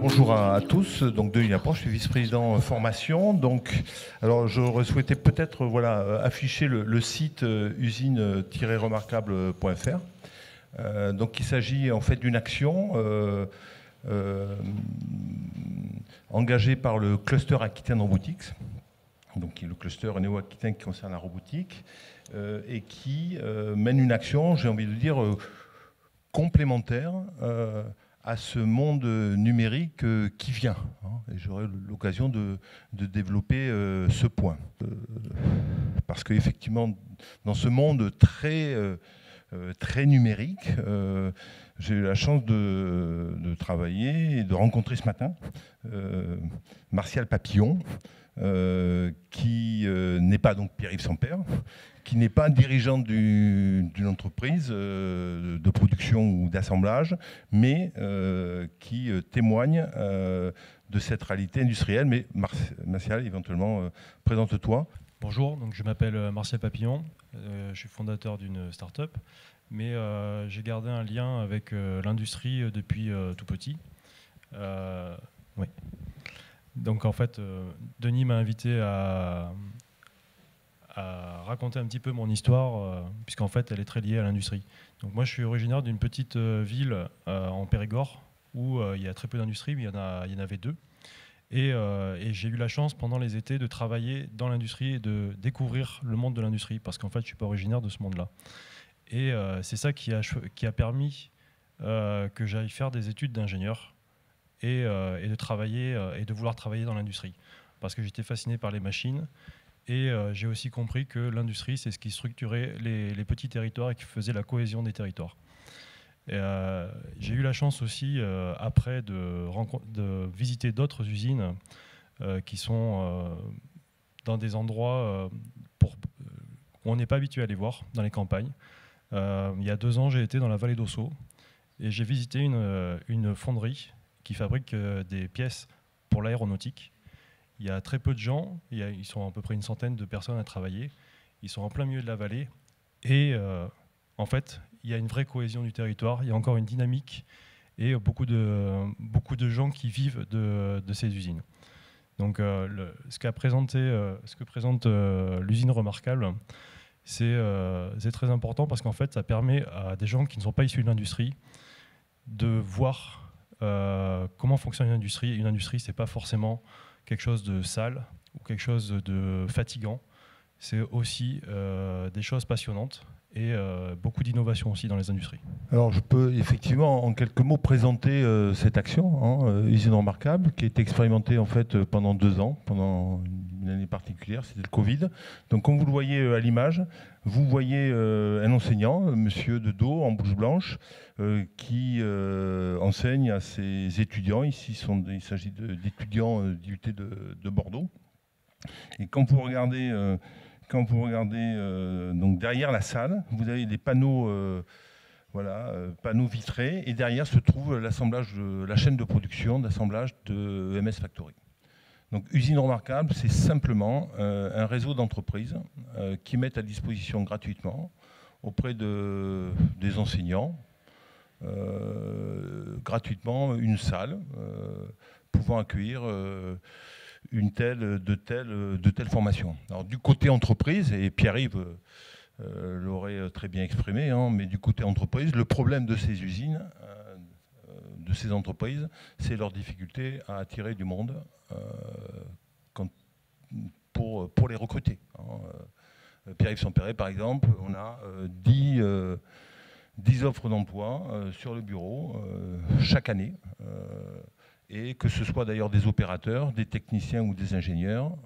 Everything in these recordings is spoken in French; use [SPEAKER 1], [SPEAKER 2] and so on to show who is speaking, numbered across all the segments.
[SPEAKER 1] Bonjour à tous, donc Denis Laport, je suis vice-président formation. Alors j'aurais souhaité peut-être afficher le site usine-remarquable.fr. Donc il s'agit en fait d'une action engagée par le cluster Aquitaine Robotics, donc qui est le cluster néo-aquitaine qui concerne la robotique, et qui mène une action, j'ai envie de dire, complémentaire à ce monde numérique qui vient. Et j'aurai l'occasion de développer ce point. Parce qu'effectivement, dans ce monde très numérique, j'ai eu la chance de travailler et de rencontrer ce matin Martial Papillon, qui n'est pas donc Pierre-Yves Sampère, qui n'est pas dirigeant d'une entreprise de production ou d'assemblage, mais qui témoigne de cette réalité industrielle. Mais Martial, éventuellement, présente-toi.
[SPEAKER 2] Bonjour, donc je m'appelle Martial Papillon, je suis fondateur d'une start-up, mais j'ai gardé un lien avec l'industrie depuis tout petit. Oui. Donc en fait, Denis m'a invité à raconter un petit peu mon histoire, puisqu'en fait elle est très liée à l'industrie. Donc moi je suis originaire d'une petite ville en Périgord, où il y a très peu d'industrie, mais il y en avait deux. Et j'ai eu la chance pendant les étés de travailler dans l'industrie et de découvrir le monde de l'industrie, parce qu'en fait je ne suis pas originaire de ce monde-là. Et c'est ça qui a permis que j'aille faire des études d'ingénieur et de travailler et de vouloir travailler dans l'industrie, parce que j'étais fasciné par les machines. Et j'ai aussi compris que l'industrie, c'est ce qui structurait les petits territoires et qui faisait la cohésion des territoires. J'ai eu la chance aussi, après, de visiter d'autres usines qui sont dans des endroits où on n'est pas habitué à les voir, dans les campagnes. Il y a 2 ans, j'ai été dans la vallée d'Ossau et j'ai visité une fonderie qui fabrique des pièces pour l'aéronautique. Il y a très peu de gens, ils sont à peu près une centaine de personnes à travailler. Ils sont en plein milieu de la vallée et en fait, il y a une vraie cohésion du territoire, il y a encore une dynamique et beaucoup de gens qui vivent de ces usines. Donc ce que présente l'usine Remarquable, c'est très important parce qu'en fait, ça permet à des gens qui ne sont pas issus de l'industrie de voir comment fonctionne une industrie. Une industrie, ce n'est pas forcément quelque chose de sale ou quelque chose de fatigant. C'est aussi des choses passionnantes et beaucoup d'innovation aussi dans les industries.
[SPEAKER 1] Alors je peux effectivement en quelques mots présenter cette action, Usine Remarquable, qui a été expérimentée en fait pendant 2 ans, pendant une année particulière, c'était le Covid. Donc comme vous le voyez à l'image, vous voyez un enseignant, monsieur de dos en blouse blanche, qui enseigne à ses étudiants. Ici il s'agit d'étudiants d'IUT de Bordeaux. Et quand vous regardez donc derrière la salle, vous avez des panneaux, panneaux vitrés, et derrière se trouve l'assemblage la chaîne de production d'assemblage de MS Factory. Donc Usine Remarquable, c'est simplement un réseau d'entreprises qui mettent à disposition gratuitement auprès des enseignants gratuitement une salle pouvant accueillir de telles formations. Alors, du côté entreprise, et Pierre-Yves l'aurait très bien exprimé, mais du côté entreprise, le problème de ces usines, de ces entreprises, c'est leur difficulté à attirer du monde pour les recruter. Pierre-Yves Sampère, par exemple, on a 10 offres d'emploi sur le bureau chaque année. Et que ce soit d'ailleurs des opérateurs, des techniciens ou des ingénieurs,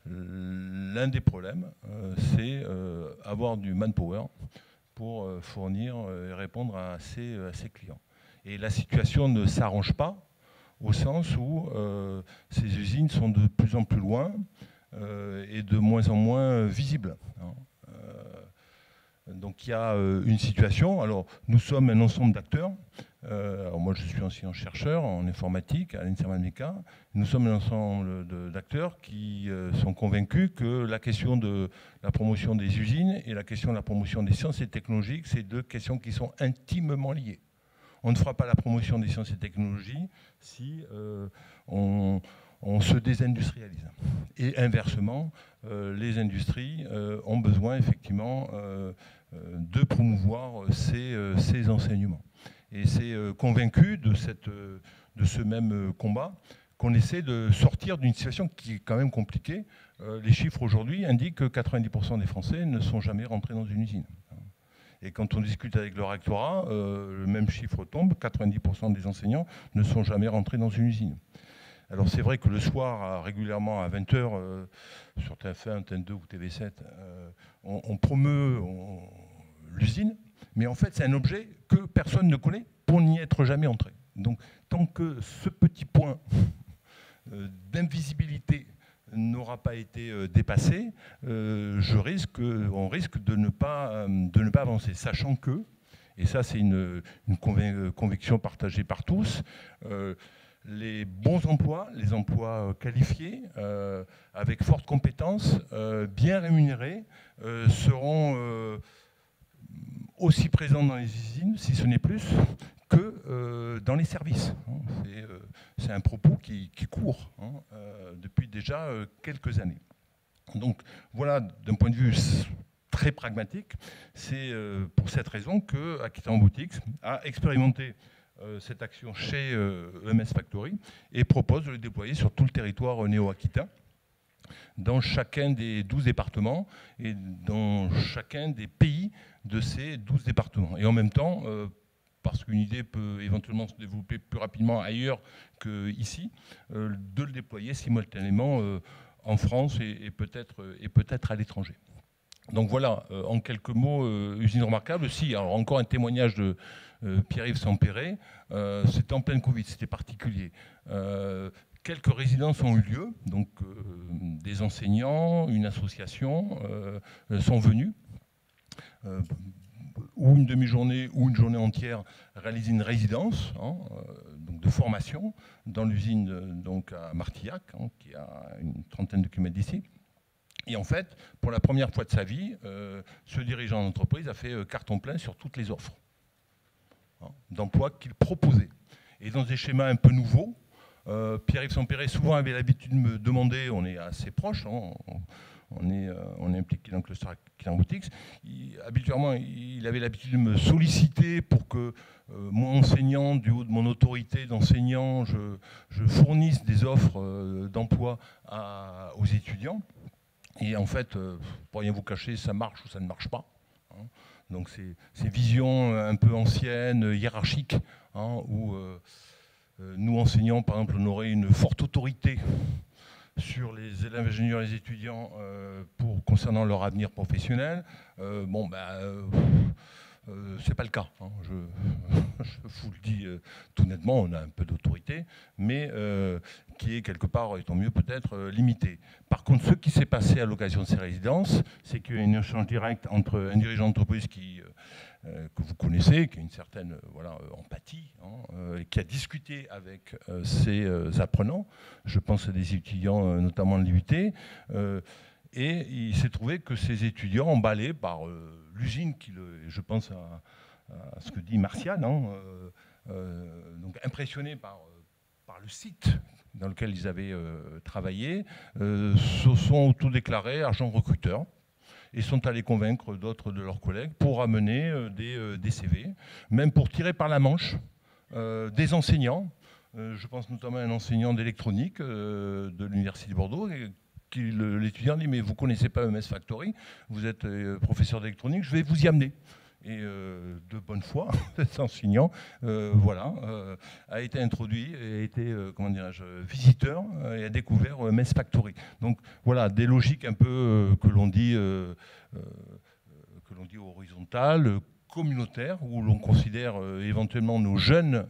[SPEAKER 1] l'un des problèmes, c'est avoir du manpower pour fournir et répondre à ces clients. Et la situation ne s'arrange pas au sens où ces usines sont de plus en plus loin et de moins en moins visibles. Donc il y a une situation, alors nous sommes un ensemble d'acteurs. Alors moi je suis enseignant-chercheur en informatique à l'INSERM-Meka. Nous sommes un ensemble d'acteurs qui sont convaincus que la question de la promotion des usines et la question de la promotion des sciences et technologies, c'est 2 questions qui sont intimement liées. on ne fera pas la promotion des sciences et technologies si on se désindustrialise. Et inversement, les industries ont besoin effectivement de promouvoir ces enseignements. Et c'est convaincu de ce même combat qu'on essaie de sortir d'une situation qui est quand même compliquée. Les chiffres aujourd'hui indiquent que 90% des Français ne sont jamais rentrés dans une usine. Et quand on discute avec le rectorat, le même chiffre tombe, 90% des enseignants ne sont jamais rentrés dans une usine. Alors c'est vrai que le soir, régulièrement à 20h, sur TF1, TN2 ou TV7, on promeut l'usine, mais en fait c'est un objet que personne ne connaît pour n'y être jamais entré. Donc tant que ce petit point d'invisibilité n'aura pas été dépassé, on risque de ne pas avancer, sachant que, et ça c'est une conviction partagée par tous, les bons emplois, les emplois qualifiés, avec fortes compétences, bien rémunérés, seront aussi présents dans les usines, si ce n'est plus, que dans les services. C'est un propos qui court depuis déjà quelques années. Donc voilà, d'un point de vue très pragmatique, c'est pour cette raison que Aquitaine Robotics a expérimenté cette action chez EMS Factory et propose de le déployer sur tout le territoire néo-aquitain, dans chacun des 12 départements et dans chacun des pays de ces 12 départements. Et en même temps, parce qu'une idée peut éventuellement se développer plus rapidement ailleurs qu'ici, de le déployer simultanément en France et peut-être à l'étranger. Donc voilà, en quelques mots, usine remarquable. Si, alors encore un témoignage de Pierre-Yves Sampéré, c'était en pleine Covid, c'était particulier. Quelques résidences ont eu lieu, donc des enseignants, une association sont venus, ou une demi-journée ou une journée entière, réaliser une résidence donc de formation dans l'usine donc à Martillac, qui est à une trentaine de kilomètres d'ici. Et en fait, pour la première fois de sa vie, ce dirigeant d'entreprise a fait carton plein sur toutes les offres d'emploi qu'il proposait. Et dans des schémas un peu nouveaux, Pierre-Yves Sampéré souvent avait l'habitude de me demander, on est assez proches, on est impliqué dans le cluster Aquitaine Robotics, habituellement il avait l'habitude de me solliciter pour que moi, enseignant, du haut de mon autorité d'enseignant, je fournisse des offres d'emploi aux étudiants. Et en fait, pour rien vous cacher, ça marche ou ça ne marche pas. Donc ces visions un peu anciennes, hiérarchiques, où nous enseignants, par exemple, on aurait une forte autorité sur les élèves ingénieurs et les étudiants concernant leur avenir professionnel. C'est pas le cas. Je vous le dis tout nettement, on a un peu d'autorité, mais qui est quelque part, étant mieux peut-être, limitée. Par contre, ce qui s'est passé à l'occasion de ces résidences, c'est qu'il y a un échange direct entre un dirigeant d'entreprise que vous connaissez, qui a une certaine empathie, qui a discuté avec ses apprenants, je pense à des étudiants notamment de l'IUT, et il s'est trouvé que ces étudiants, emballés par l'usine, je pense à ce que dit Martial, donc impressionnés par le site dans lequel ils avaient travaillé, se sont autodéclarés agents recruteurs et sont allés convaincre d'autres de leurs collègues pour amener des CV, même pour tirer par la manche des enseignants. Je pense notamment à un enseignant d'électronique de l'Université de Bordeaux, l'étudiant dit « mais vous ne connaissez pas EMS Factory, vous êtes professeur d'électronique, je vais vous y amener ». Et de bonne foi, cet enseignant a été introduit et a été visiteur et a découvert EMS Factory. Donc voilà, des logiques un peu que l'on dit horizontales, communautaires, où l'on considère éventuellement nos jeunes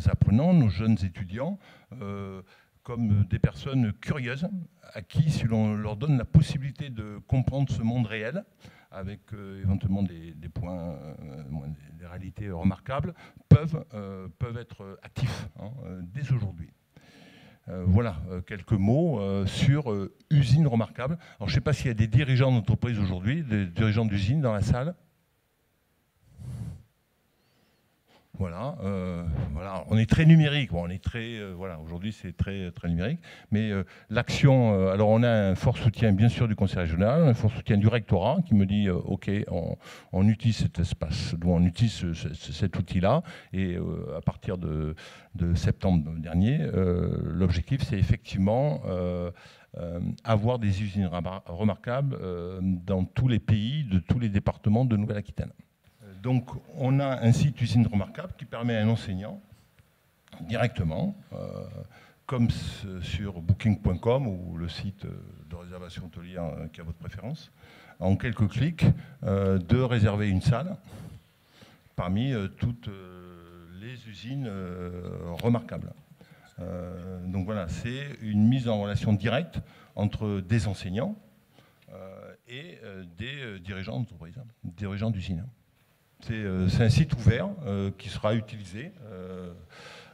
[SPEAKER 1] apprenants, nos jeunes étudiants, comme des personnes curieuses à qui, si l'on leur donne la possibilité de comprendre ce monde réel, avec éventuellement des points, des réalités remarquables, peuvent être actifs dès aujourd'hui. Voilà quelques mots sur usine remarquable. Alors, je ne sais pas s'il y a des dirigeants d'entreprise aujourd'hui, des dirigeants d'usine dans la salle. Voilà, voilà, on est très numérique. Bon, on est très, voilà, aujourd'hui c'est très, très numérique. Mais l'action, alors on a un fort soutien bien sûr du conseil régional, un fort soutien du rectorat qui me dit OK, on utilise cet espace, on utilise cet outil-là. Et à partir de septembre dernier, l'objectif c'est effectivement avoir des usines remarquables dans tous les pays, de tous les départements de Nouvelle-Aquitaine. Donc, on a un site usine remarquable qui permet à un enseignant, directement, comme sur booking.com ou le site de réservation hôtelière qui a votre préférence, en quelques clics, de réserver une salle parmi toutes les usines remarquables. Donc voilà, c'est une mise en relation directe entre des enseignants et des dirigeants d'entreprise, dirigeants d'usines. C'est un site ouvert qui sera utilisé,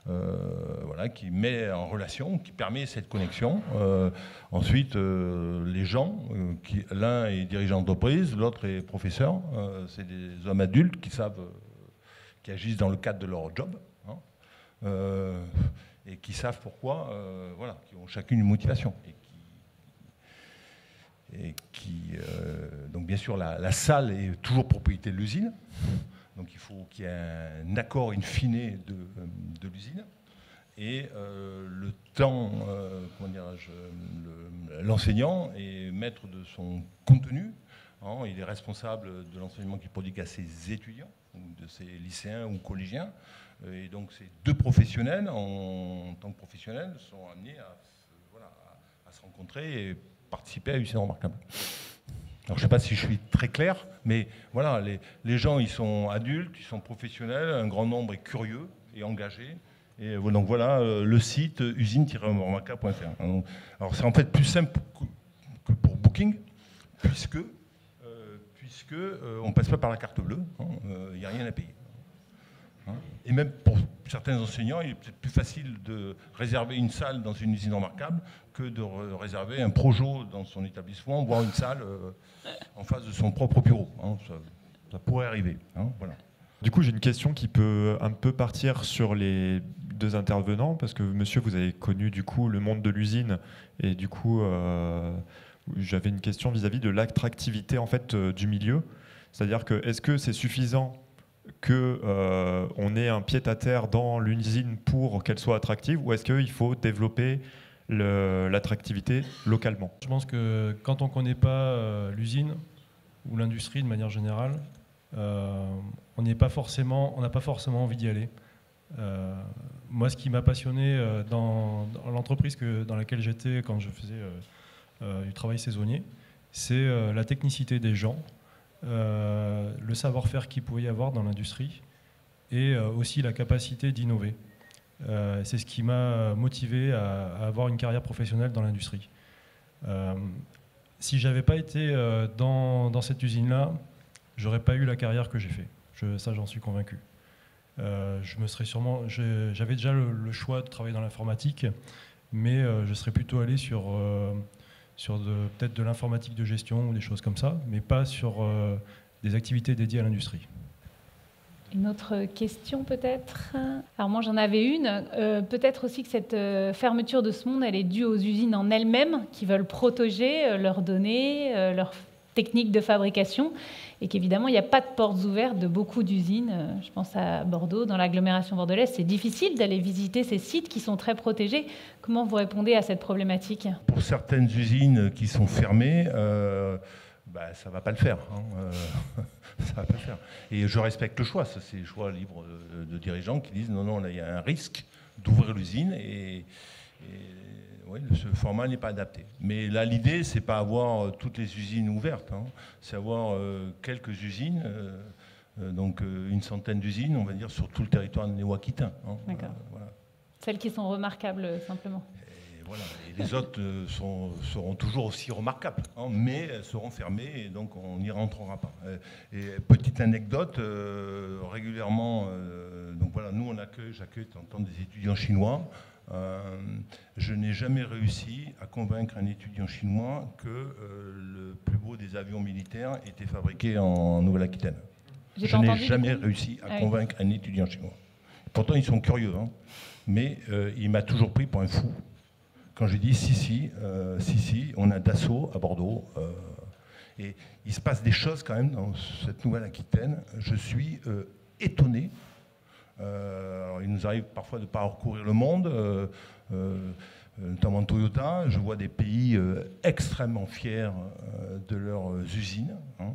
[SPEAKER 1] voilà, qui met en relation, qui permet cette connexion. Ensuite, les gens, l'un est dirigeant d'entreprise, l'autre est professeur. C'est des hommes adultes qui savent, qui agissent dans le cadre de leur job, hein, et qui savent pourquoi, voilà, qui ont chacune une motivation. Donc bien sûr la salle est toujours propriété de l'usine, donc il faut qu'il y ait un accord in fine de l'usine, et le temps, comment dirais-je, l'enseignant est maître de son contenu, hein, il est responsable de l'enseignement qu'il prodigue à ses étudiants, de ses lycéens ou collégiens, et donc ces deux professionnels en tant que professionnels sont amenés à se rencontrer et participer à une usine remarquable. Alors, je ne sais pas si je suis très clair, mais voilà, les gens, ils sont adultes, ils sont professionnels, un grand nombre est curieux et engagé. Et donc voilà le site usine-remarquable.fr. Alors, c'est en fait plus simple que pour Booking, puisque on ne passe pas par la carte bleue, il n'y a rien à payer. Et même pour certains enseignants, il est peut-être plus facile de réserver une salle dans une usine remarquable que de réserver un projo dans son établissement, voire une salle en face de son propre bureau. Hein. Ça pourrait arriver. Hein, voilà.
[SPEAKER 3] Du coup, j'ai une question qui peut un peu partir sur les deux intervenants, parce que monsieur, vous avez connu du coup le monde de l'usine, et du coup, j'avais une question vis-à-vis de l'attractivité en fait du milieu. C'est-à-dire que est-ce que c'est suffisant qu'on ait un pied-à-terre dans l'usine pour qu'elle soit attractive, ou est-ce qu'il faut développer l'attractivité localement?
[SPEAKER 2] Je pense que quand on ne connaît pas l'usine ou l'industrie de manière générale, on n'a pas forcément envie d'y aller. Moi, ce qui m'a passionné dans l'entreprise dans laquelle j'étais quand je faisais du travail saisonnier, c'est la technicité des gens, le savoir-faire qu'il pouvait y avoir dans l'industrie et aussi la capacité d'innover. C'est ce qui m'a motivé à avoir une carrière professionnelle dans l'industrie. Si je n'avais pas été dans cette usine-là, je n'aurais pas eu la carrière que j'ai faite. Ça, j'en suis convaincu. J'avais déjà le choix de travailler dans l'informatique, mais je serais plutôt allé sur peut-être de l'informatique de gestion ou des choses comme ça, mais pas sur des activités dédiées à l'industrie.
[SPEAKER 4] Une autre question peut-être? Alors moi j'en avais une. Peut-être aussi que cette fermeture de ce monde, elle est due aux usines en elles-mêmes qui veulent protéger leurs données, leurs techniques de fabrication, et qu'évidemment il n'y a pas de portes ouvertes de beaucoup d'usines. Je pense à Bordeaux, dans l'agglomération bordelaise, c'est difficile d'aller visiter ces sites qui sont très protégés. Comment vous répondez à cette problématique?
[SPEAKER 1] Pour certaines usines qui sont fermées, ça ne va pas le faire. Ça va pas le faire. Et je respecte le choix. Ça, c'est le choix libre de dirigeants qui disent non, là, il y a un risque d'ouvrir l'usine et oui, ce format n'est pas adapté. Mais là, l'idée, c'est pas avoir toutes les usines ouvertes. C'est avoir quelques usines, donc une centaine d'usines, on va dire, sur tout le territoire néo-aquitain.
[SPEAKER 4] D'accord. Voilà. Celles qui sont remarquables, simplement.
[SPEAKER 1] Voilà. Et les autres seront toujours aussi remarquables, mais elles seront fermées et donc on n'y rentrera pas. Et petite anecdote, régulièrement, donc voilà, nous j'accueille de temps en temps des étudiants chinois. Je n'ai jamais réussi à convaincre un étudiant chinois que le plus beau des avions militaires était fabriqué en Nouvelle-Aquitaine. Je n'ai jamais réussi à convaincre un étudiant chinois. Pourtant, ils sont curieux, hein. Mais il m'a toujours pris pour un fou quand j'ai dit si, on a Dassault à Bordeaux. Et il se passe des choses quand même dans cette Nouvelle-Aquitaine. Je suis étonné. Alors, il nous arrive parfois de parcourir le monde, notamment Toyota. Je vois des pays extrêmement fiers de leurs usines. Hein,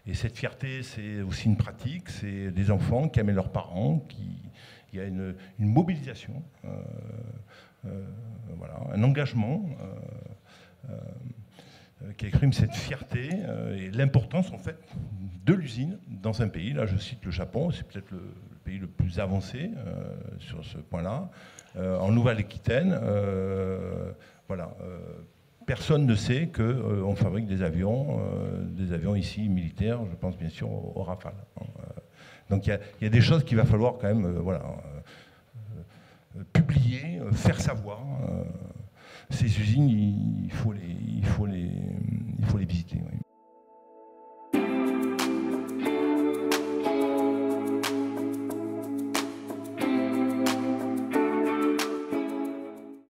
[SPEAKER 1] et cette fierté, c'est aussi une pratique. C'est des enfants qui amènent leurs parents, il y a une mobilisation, voilà, un engagement qui exprime cette fierté et l'importance en fait de l'usine dans un pays. Là, je cite le Japon, c'est peut-être le pays le plus avancé sur ce point-là. En Nouvelle-Aquitaine, voilà, personne ne sait qu'on fabrique des avions ici militaires. Je pense bien sûr au Rafale. Donc il y a des choses qu'il va falloir quand même, voilà, publier, faire savoir. Ces usines, il faut les visiter. Oui.